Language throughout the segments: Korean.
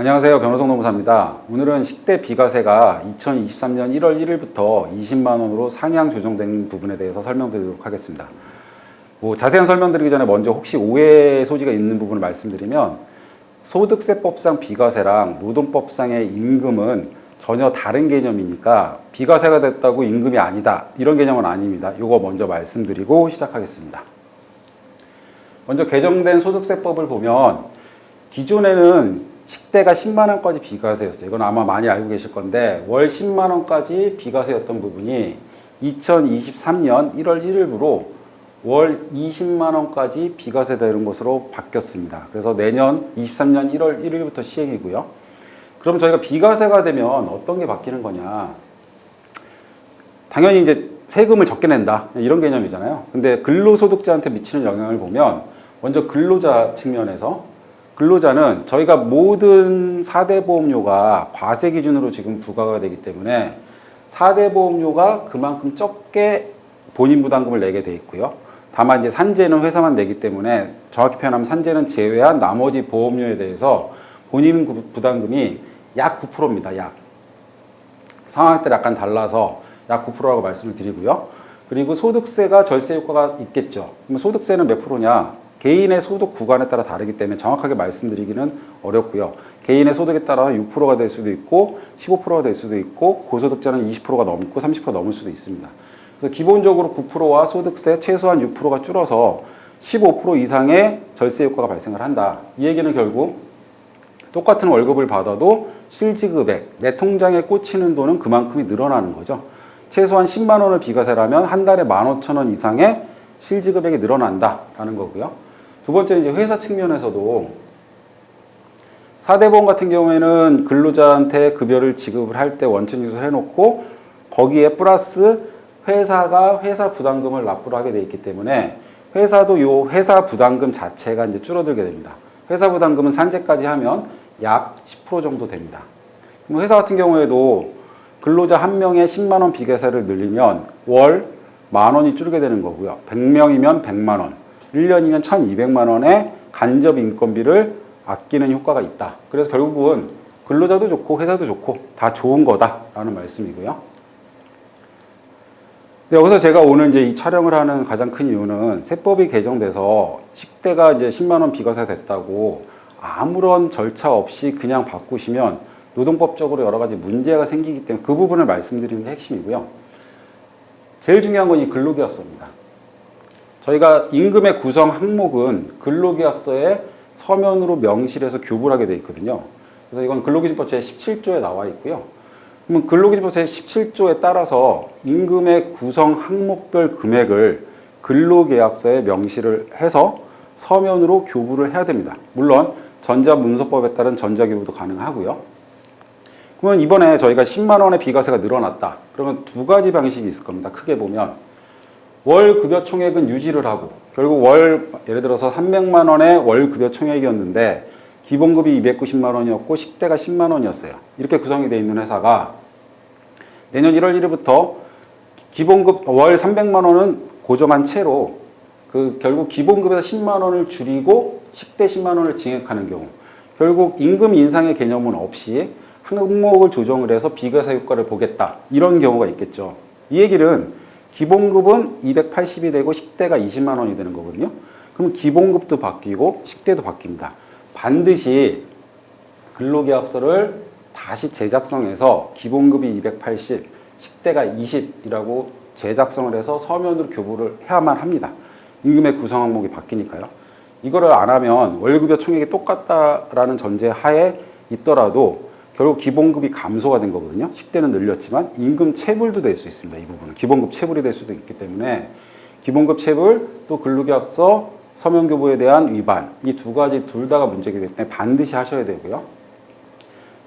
안녕하세요. 변호석 노무사입니다. 오늘은 식대 비과세가 2023년 1월 1일부터 20만 원으로 상향 조정된 부분에 대해서 설명드리도록 하겠습니다. 자세한 설명드리기 전에 먼저 혹시 오해 소지가 있는 부분을 말씀드리면 소득세법상 비과세랑 노동법상의 임금은 전혀 다른 개념이니까 비과세가 됐다고 임금이 아니다. 이런 개념은 아닙니다. 이거 먼저 말씀드리고 시작하겠습니다. 먼저 개정된 소득세법을 보면 기존에는 식대가 10만 원까지 비과세였어요. 이건 아마 많이 알고 계실 건데 월 10만 원까지 비과세였던 부분이 2023년 1월 1일부로 월 20만 원까지 비과세 되는 것으로 바뀌었습니다. 그래서 내년 23년 1월 1일부터 시행이고요. 그럼 저희가 비과세가 되면 어떤 게 바뀌는 거냐? 당연히 이제 세금을 적게 낸다. 이런 개념이잖아요. 근데 근로소득자한테 미치는 영향을 보면 먼저 근로자 측면에서 근로자는 저희가 모든 4대 보험료가 과세 기준으로 지금 부과가 되기 때문에 4대 보험료가 그만큼 적게 본인 부담금을 내게 돼 있고요. 다만 이제 산재는 회사만 내기 때문에 정확히 표현하면 산재는 제외한 나머지 보험료에 대해서 본인 부담금이 약 9%입니다. 약. 상황에 따라 약간 달라서 약 9%라고 말씀을 드리고요. 그리고 소득세가 절세 효과가 있겠죠. 그럼 소득세는 몇 프로냐? 개인의 소득 구간에 따라 다르기 때문에 정확하게 말씀드리기는 어렵고요. 개인의 소득에 따라 6%가 될 수도 있고 15%가 될 수도 있고 고소득자는 20%가 넘고 30% 넘을 수도 있습니다. 그래서 기본적으로 9%와 소득세 최소한 6%가 줄어서 15% 이상의 절세 효과가 발생을 한다. 이 얘기는 결국 똑같은 월급을 받아도 실지급액, 내 통장에 꽂히는 돈은 그만큼이 늘어나는 거죠. 최소한 10만 원을 비과세라면 한 달에 15,000원 이상의 실지급액이 늘어난다라는 거고요. 두 번째 이제 회사 측면에서도 4대 보험 같은 경우에는 근로자한테 급여를 지급을 할 때 원천징수를 해놓고 거기에 플러스 회사가 회사 부담금을 납부를 하게 돼 있기 때문에 회사도 요 회사 부담금 자체가 이제 줄어들게 됩니다. 회사 부담금은 산재까지 하면 약 10% 정도 됩니다. 그럼 회사 같은 경우에도 근로자 한 명에 10만 원 비과세를 늘리면 월 10,000원이 줄게 되는 거고요. 100명이면 100만 원, 1년이면 1,200만 원의 간접 인건비를 아끼는 효과가 있다. 그래서 결국은 근로자도 좋고 회사도 좋고 다 좋은 거다라는 말씀이고요. 여기서 제가 오늘 이제 이 촬영을 하는 가장 큰 이유는 세법이 개정돼서 식대가 이제 10만 원 비과세 됐다고 아무런 절차 없이 그냥 바꾸시면 노동법적으로 여러 가지 문제가 생기기 때문에 그 부분을 말씀드리는 게 핵심이고요. 제일 중요한 건 이 근로계약서입니다. 저희가 임금의 구성 항목은 근로계약서에 서면으로 명시해서 교부를 하게 되어 있거든요. 그래서 이건 근로기준법 제17조에 나와 있고요. 그러면 근로기준법 제17조에 따라서 임금의 구성 항목별 금액을 근로계약서에 명시를 해서 서면으로 교부를 해야 됩니다. 물론 전자문서법에 따른 전자교부도 가능하고요. 그러면 이번에 저희가 10만 원의 비과세가 늘어났다. 그러면 두 가지 방식이 있을 겁니다. 크게 보면 월 급여 총액은 유지를 하고 결국 예를 들어서 300만 원의 월 급여 총액이었는데 기본급이 290만 원이었고 식대가 10만 원이었어요. 이렇게 구성이 되어 있는 회사가 내년 1월 1일부터 기본급 월 300만 원은 고정한 채로 결국 기본급에서 10만 원을 줄이고 식대 10만 원을 증액하는 경우 결국 임금 인상의 개념은 없이 항목을 조정을 해서 비과세 효과를 보겠다. 이런 경우가 있겠죠. 이 얘기는 기본급은 280이 되고 식대가 20만 원이 되는 거거든요. 그럼 기본급도 바뀌고 식대도 바뀝니다. 반드시 근로계약서를 다시 재작성해서 기본급이 280, 식대가 20이라고 재작성을 해서 서면으로 교부를 해야만 합니다. 임금의 구성 항목이 바뀌니까요. 이거를 안 하면 월급여 총액이 똑같다라는 전제 하에 있더라도 결국 기본급이 감소가 된 거거든요. 식대는 늘렸지만 임금 체불도 될 수 있습니다. 이 부분은 기본급 체불이 될 수도 있기 때문에 기본급 체불 또 근로계약서 서면 교부에 대한 위반 이 두 가지 둘 다가 문제이기 때문에 반드시 하셔야 되고요.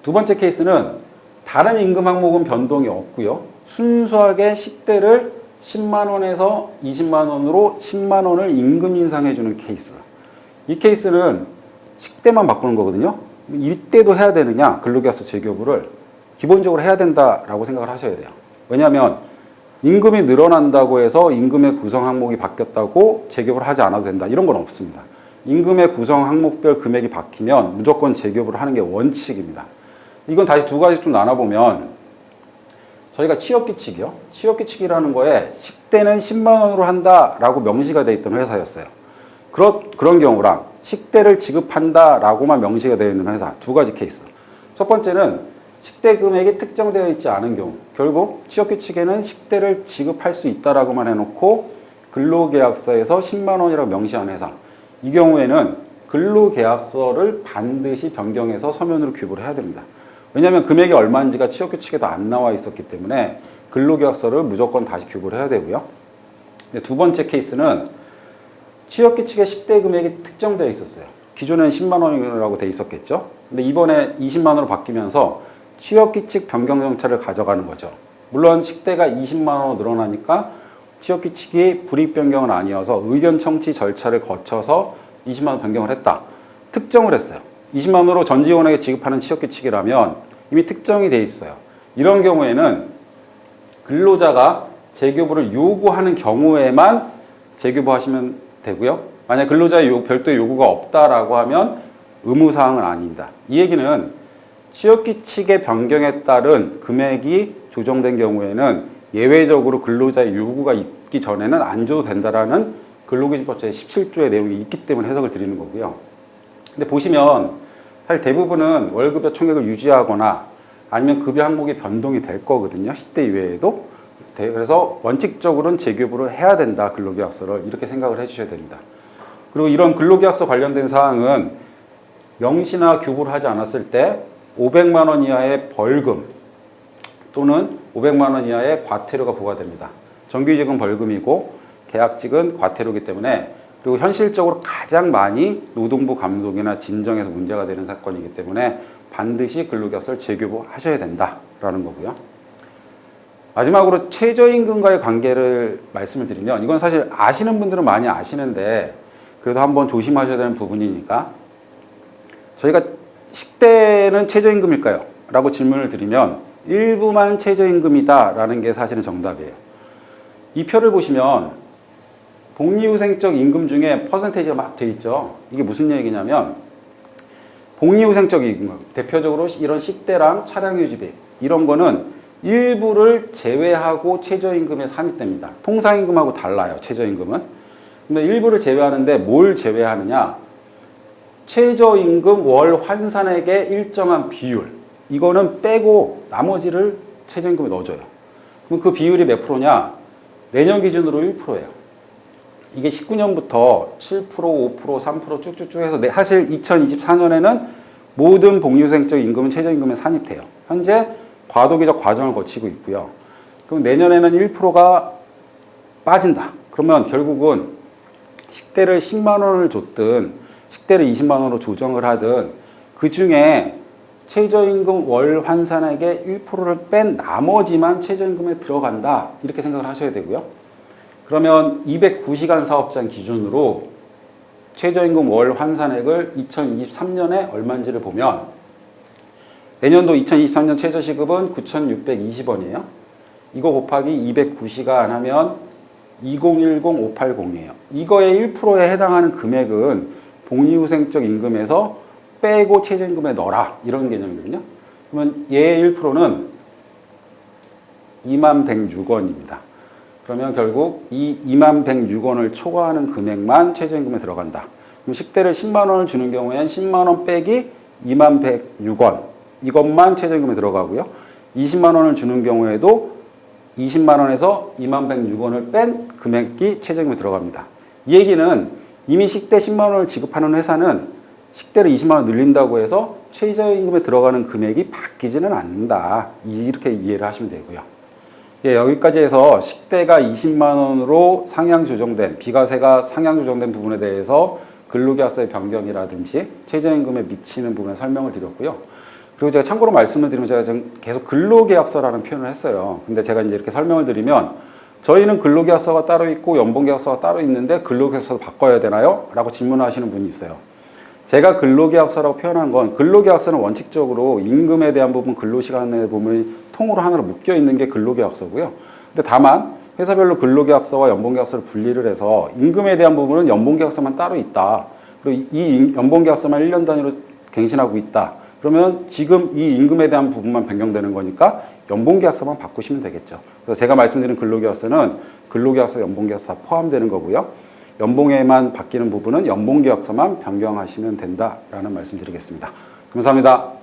두 번째 케이스는 다른 임금 항목은 변동이 없고요. 순수하게 식대를 10만 원에서 20만 원으로 10만 원을 임금 인상해 주는 케이스. 이 케이스는 식대만 바꾸는 거거든요. 이때도 해야 되느냐? 근로계약서 재교부를 기본적으로 해야 된다라고 생각을 하셔야 돼요. 왜냐하면 임금이 늘어난다고 해서 임금의 구성 항목이 바뀌었다고 재교부를 하지 않아도 된다. 이런 건 없습니다. 임금의 구성 항목별 금액이 바뀌면 무조건 재교부를 하는 게 원칙입니다. 이건 다시 두 가지 좀 나눠보면 저희가 취업규칙이요. 취업규칙이라는 거에 식대는 10만 원으로 한다라고 명시가 돼 있던 회사였어요. 그런 경우랑 식대를 지급한다라고만 명시가 되어 있는 회사 두 가지 케이스. 첫 번째는 식대 금액이 특정되어 있지 않은 경우, 결국 취업규칙에는 식대를 지급할 수 있다라고만 해놓고 근로계약서에서 10만 원이라고 명시한 회사. 이 경우에는 근로계약서를 반드시 변경해서 서면으로 규부를 해야 됩니다. 왜냐하면 금액이 얼마인지가 취업규칙에도 안 나와 있었기 때문에 근로계약서를 무조건 다시 규부를 해야 되고요. 두 번째 케이스는 취업규칙에 식대 금액이 특정되어 있었어요. 기존에는 10만 원이라고 돼 있었겠죠. 근데 이번에 20만 원으로 바뀌면서 취업규칙 변경 정책을 가져가는 거죠. 물론 식대가 20만 원으로 늘어나니까 취업규칙이 불이익 변경은 아니어서 의견 청취 절차를 거쳐서 20만 원 변경을 했다. 특정을 했어요. 20만 원으로 전 직원에게 지급하는 취업규칙이라면 이미 특정이 돼 있어요. 이런 경우에는 근로자가 재교부를 요구하는 경우에만 재교부하시면 되고요. 만약 근로자의 별도의 요구가 없다라고 하면 의무사항은 아닙니다. 이 얘기는 취업규칙의 변경에 따른 금액이 조정된 경우에는 예외적으로 근로자의 요구가 있기 전에는 안 줘도 된다라는 근로기준법 제17조의 내용이 있기 때문에 해석을 드리는 거고요. 근데 보시면 사실 대부분은 월급의 총액을 유지하거나 아니면 급여 항목이 변동이 될 거거든요. 10대 이외에도. 그래서 원칙적으로는 재교부를 해야 된다. 근로계약서를. 이렇게 생각을 해주셔야 됩니다. 그리고 이런 근로계약서 관련된 사항은 명시나 규부를 하지 않았을 때 500만 원 이하의 벌금 또는 500만 원 이하의 과태료가 부과됩니다. 정규직은 벌금이고 계약직은 과태료이기 때문에 그리고 현실적으로 가장 많이 노동부 감독이나 진정에서 문제가 되는 사건이기 때문에 반드시 근로계약서를 재교부하셔야 된다라는 거고요. 마지막으로 최저임금과의 관계를 말씀을 드리면 이건 사실 아시는 분들은 많이 아시는데 그래도 한번 조심하셔야 되는 부분이니까 저희가 식대는 최저임금일까요? 라고 질문을 드리면 일부만 최저임금이다라는 게 사실은 정답이에요. 이 표를 보시면 복리후생적 임금 중에 퍼센테이지가 막 돼 있죠. 이게 무슨 얘기냐면 복리후생적 임금, 대표적으로 이런 식대랑 차량유지비 이런 거는 일부를 제외하고 최저임금에 산입됩니다. 통상임금하고 달라요. 최저임금은. 근데 일부를 제외하는데 뭘 제외하느냐? 최저임금 월 환산액의 일정한 비율. 이거는 빼고 나머지를 최저임금에 넣어줘요. 그럼 그 비율이 몇 프로냐? 내년 기준으로 1%예요. 이게 19년부터 7%, 5%, 3% 쭉쭉쭉 해서 사실 2024년에는 모든 복리후생적 임금은 최저임금에 산입돼요. 현재 과도기적 과정을 거치고 있고요. 그럼 내년에는 1%가 빠진다. 그러면 결국은 식대를 10만 원을 줬든 식대를 20만 원으로 조정을 하든 그 중에 최저임금 월 환산액의 1%를 뺀 나머지만 최저임금에 들어간다. 이렇게 생각을 하셔야 되고요. 그러면 209시간 사업장 기준으로 최저임금 월 환산액을 2023년에 얼마인지를 보면 내년도 2023년 최저시급은 9,620원이에요. 이거 곱하기 209시간 하면 2010,580이에요. 이거의 1%에 해당하는 금액은 복리후생적 임금에서 빼고 최저임금에 넣어라. 이런 개념이거든요. 그러면 얘의 1%는 21,106원입니다. 그러면 결국 이 21,106원을 초과하는 금액만 최저임금에 들어간다. 그럼 식대를 10만 원을 주는 경우에는 10만 원 빼기 21,106원. 이것만 최저임금에 들어가고요. 20만 원을 주는 경우에도 20만 원에서 21,106원을 뺀 금액이 최저임금에 들어갑니다. 이 얘기는 이미 식대 10만 원을 지급하는 회사는 식대를 20만 원 늘린다고 해서 최저임금에 들어가는 금액이 바뀌지는 않는다. 이렇게 이해를 하시면 되고요. 예, 여기까지 해서 식대가 20만 원으로 상향 조정된, 비과세가 상향 조정된 부분에 대해서 근로계약서의 변경이라든지 최저임금에 미치는 부분에 설명을 드렸고요. 그리고 제가 참고로 말씀을 드리면 제가 지금 계속 근로계약서라는 표현을 했어요. 근데 제가 이제 이렇게 설명을 드리면 저희는 근로계약서가 따로 있고 연봉계약서가 따로 있는데 근로계약서 바꿔야 되나요? 라고 질문하시는 분이 있어요. 제가 근로계약서라고 표현한 건 근로계약서는 원칙적으로 임금에 대한 부분, 근로시간의 부분이 통으로 하나로 묶여 있는 게 근로계약서고요. 근데 다만 회사별로 근로계약서와 연봉계약서를 분리를 해서 임금에 대한 부분은 연봉계약서만 따로 있다. 그리고 이 연봉계약서만 1년 단위로 갱신하고 있다. 그러면 지금 이 임금에 대한 부분만 변경되는 거니까 연봉계약서만 바꾸시면 되겠죠. 그래서 제가 말씀드린 근로계약서는 근로계약서, 연봉계약서 다 포함되는 거고요. 연봉에만 바뀌는 부분은 연봉계약서만 변경하시면 된다라는 말씀 드리겠습니다. 감사합니다.